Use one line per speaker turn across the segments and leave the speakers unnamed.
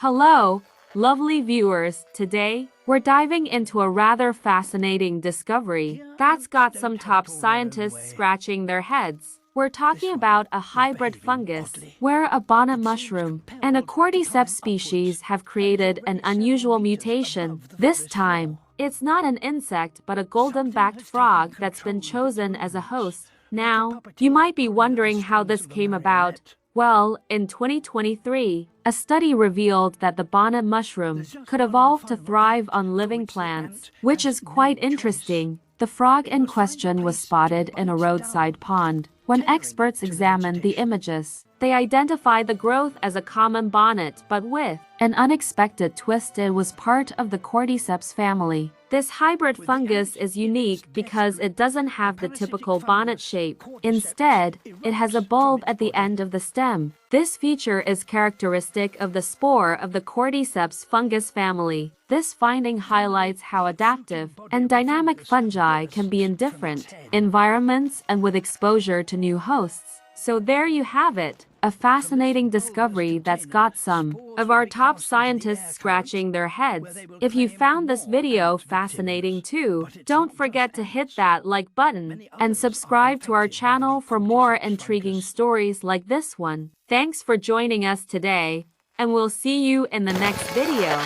Hello, lovely viewers. Today, we're diving into a rather fascinating discovery that's got some top scientists scratching their heads. We're talking about a hybrid fungus where a bonnet mushroom and a Cordyceps species have created an unusual mutation. This time, it's not an insect but a golden-backed frog that's been chosen as a host. Now, you might be wondering how this came about. Well, in 2023, a study revealed that the bonnet mushroom could evolve to thrive on living plants, which is quite interesting. The frog in question was spotted in a roadside pond. When experts examined the images, they identified the growth as a common bonnet, but with an unexpected twist, it was part of the Cordyceps family. This hybrid fungus is unique because it doesn't have the typical bonnet shape. Instead, it has a bulb at the end of the stem. This feature is characteristic of the spore of the Cordyceps fungus family. This finding highlights how adaptive and dynamic fungi can be in different environments and with exposure to new hosts. So there you have it, a fascinating discovery that's got some of our top scientists scratching their heads. If you found this video fascinating too, don't forget to hit that like button and subscribe to our channel for more intriguing stories like this one. Thanks for joining us today, and we'll see you in the next video.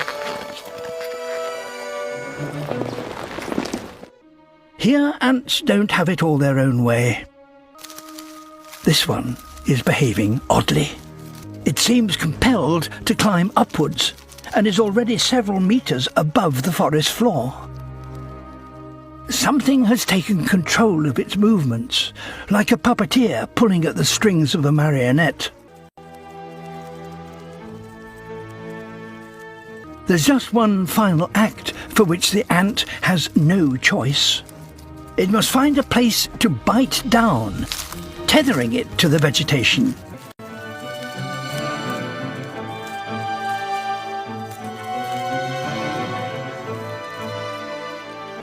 Here, ants don't have it all their own way. This one is behaving oddly. It seems compelled to climb upwards and is already several meters above the forest floor. Something has taken control of its movements, like a puppeteer pulling at the strings of a marionette. There's just one final act for which the ant has no choice. It must find a place to bite down, tethering it to the vegetation.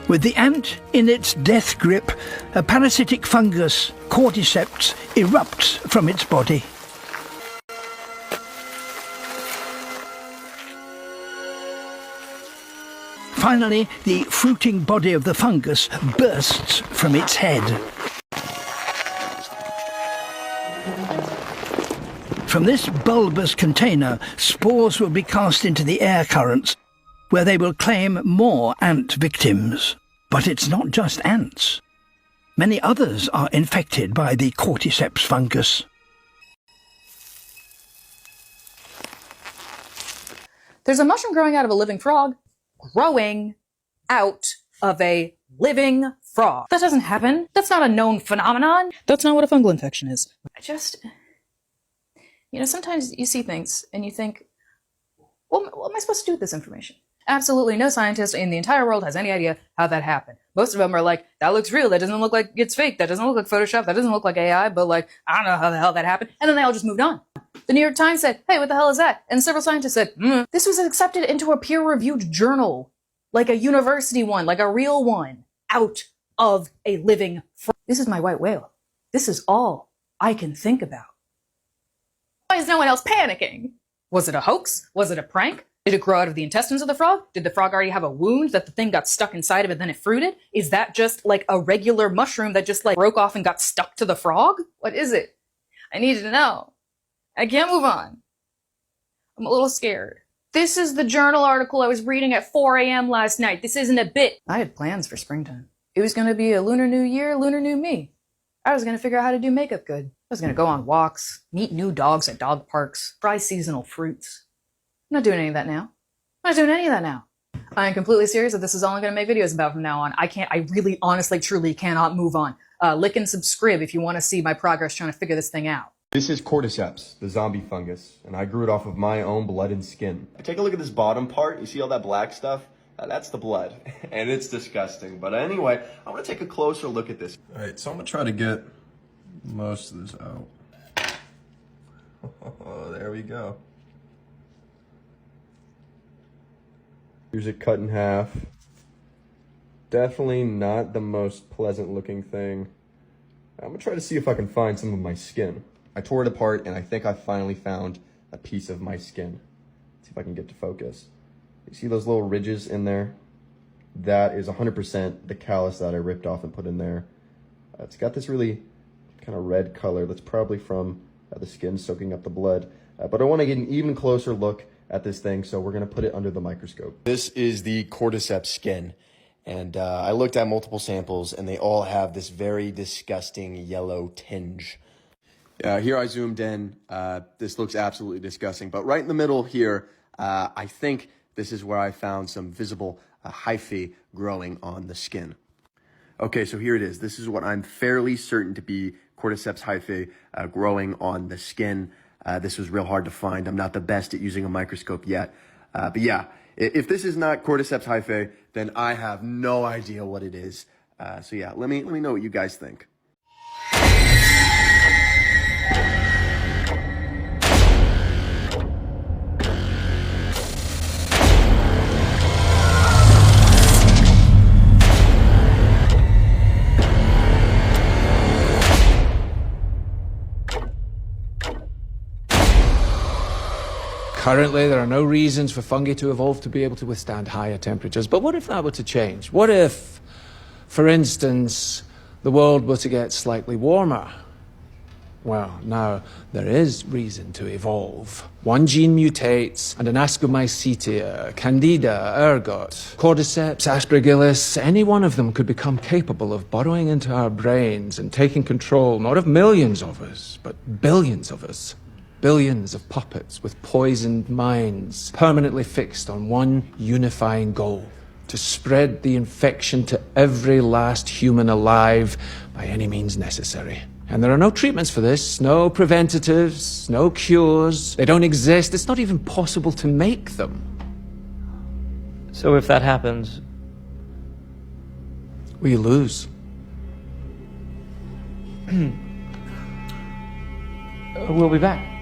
With the ant in its death grip, a parasitic fungus, Cordyceps, erupts from its body. Finally, the fruiting body of the fungus bursts from its head. From this bulbous container, spores will be cast into the air currents, where they will claim more ant victims. But it's not just ants. Many others are infected by the Cordyceps fungus.
There's a mushroom growing out of a living frog. Growing out of a living frog. That doesn't happen. That's not a known phenomenon. That's not what a fungal infection is. Sometimes you see things and you think, well, what am I supposed to do with this information? Absolutely no scientist in the entire world has any idea how that happened. Most of them are like, that looks real, that doesn't look like it's fake, that doesn't look like Photoshop, that doesn't look like AI, but like, I don't know how the hell that happened. And then they all just moved on. The New York Times said, hey, what the hell is that? And several scientists said, This was accepted into a peer-reviewed journal, like a university one, like a real one, out of a living frog. This is my white whale. This is all I can think about. Why is no one else panicking? Was it a hoax? Was it a prank? Did it grow out of the intestines of the frog? Did the frog already have a wound that the thing got stuck inside of it and then it fruited? Is that just like a regular mushroom that just like broke off and got stuck to the frog? What is it? I need to know. I can't move on. I'm a little scared. This is the journal article I was reading at 4 a.m. last night. This isn't a bit. I had plans for springtime. It was going to be a lunar new year, lunar new me. I was going to figure out how to do makeup good. I was going to go on walks, meet new dogs at dog parks, try seasonal fruits. I'm not doing any of that now. I'm not doing any of that now. I am completely serious that this is all I'm going to make videos about from now on. I really, honestly, truly cannot move on. Lick and subscribe if you want to see my progress trying to figure this thing out.
This is Cordyceps, the zombie fungus, and I grew it off of my own blood and skin. Take a look at this bottom part. You see all that black stuff? That's the blood, and it's disgusting. But anyway, I want to take a closer look at this. All right, so I'm going to try to get most of this out. Oh, there we go. Here's it cut in half. Definitely not the most pleasant looking thing. I'm gonna try to see if I can find some of my skin. I tore it apart and I think I finally found a piece of my skin. see if I can get to focus. You see those little ridges in there? That is 100% the callus that I ripped off and put in there. It's got this really kind of red color that's probably from the skin soaking up the blood. But I want to get an even closer look at this thing, so we're going to put it under the microscope. This is the Cordyceps skin. And I looked at multiple samples, and they all have this very disgusting yellow tinge. Here I zoomed in. This looks absolutely disgusting. But right in the middle here, I think this is where I found some visible hyphae growing on the skin. Okay, so here it is. This is what I'm fairly certain to be Cordyceps hyphae growing on the skin. This was real hard to find. I'm not the best at using a microscope yet. But yeah, if this is not Cordyceps hyphae, then I have no idea what it is. So yeah, let me know what you guys think.
Currently, there are no reasons for fungi to evolve to be able to withstand higher temperatures. But what if that were to change? What if, for instance, the world were to get slightly warmer? Well, now, there is reason to evolve. One gene mutates, and an Ascomycetia, Candida, ergot, Cordyceps, Aspergillus, any one of them could become capable of burrowing into our brains and taking control, not of millions of us, but billions of us. Billions of puppets with poisoned minds, permanently fixed on one unifying goal: to spread the infection to every last human alive by any means necessary. And there are no treatments for this, no preventatives, no cures. They don't exist. It's not even possible to make them.
So if that happens,
we lose.
we'll be back.